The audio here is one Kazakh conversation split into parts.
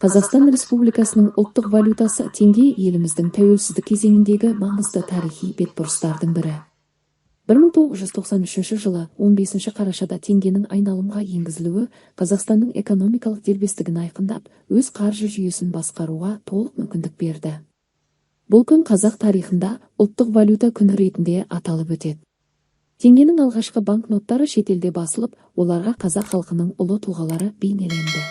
Қазақстан Республикасының ұлттық валютасы теңге еліміздің тәуелсіздік кезеңіндегі маңызды тарихи бетбұрыстардың бірі. 1993 жылы 15 қарашада теңгенің айналымға енгізілуі Қазақстанның экономикалық дербестігін айқындап, өз қаржы жүйесін басқаруға толық мүмкіндік берді. Бұл күн қазақ тарихында ұлттық валюта күні ретінде аталып өтеді. Теңгенің алғашқы банкноттары шетелде басылып, оларға қазақ халқының ұлы тұлғалары бейнеленді.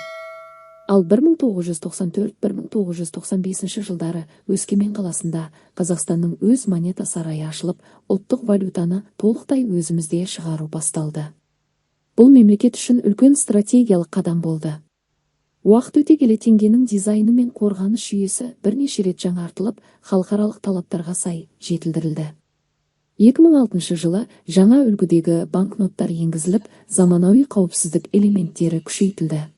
Ал 1994-1995 жылдары Өскемен қаласында Қазақстанның өз монета сарайы ашылып, ұлттық валютаны толықтай өзімізде шығару басталды. Бұл мемлекет үшін үлкен стратегиялық қадам болды. Уақыт өте келе теңгенің дизайны мен қорғаныс жүйесі бірнеше рет жаңартылып, халықаралық талаптарға сай жетілдірілді. 2006 жылы жаңа үлгідегі банкноттар енгізіліп, заманауи қауіпсіздік элементтері күшейтілді.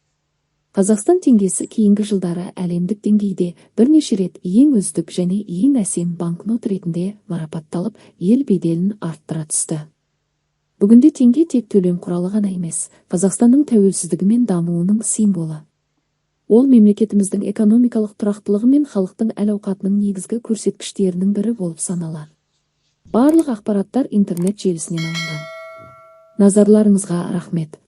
Қазақстан теңгесі кейінгі жылдары әлемдік деңгейде бірнеше рет ең үздік және ең әсем банкнот ретінде марапатталып, ел беделін арттыра түсті. Бүгінде теңге тек төлем құралы ғана емес, Қазақстанның тәуелсіздігі мен дамуының символы. Ол мемлекетіміздің экономикалық тұрақтылығы мен халықтың әл-ауқатының негізгі көрсеткіштерінің бірі болып саналады. Барлық ақпараттар интернет желісінен алынған. Назарларыңызға рахмет.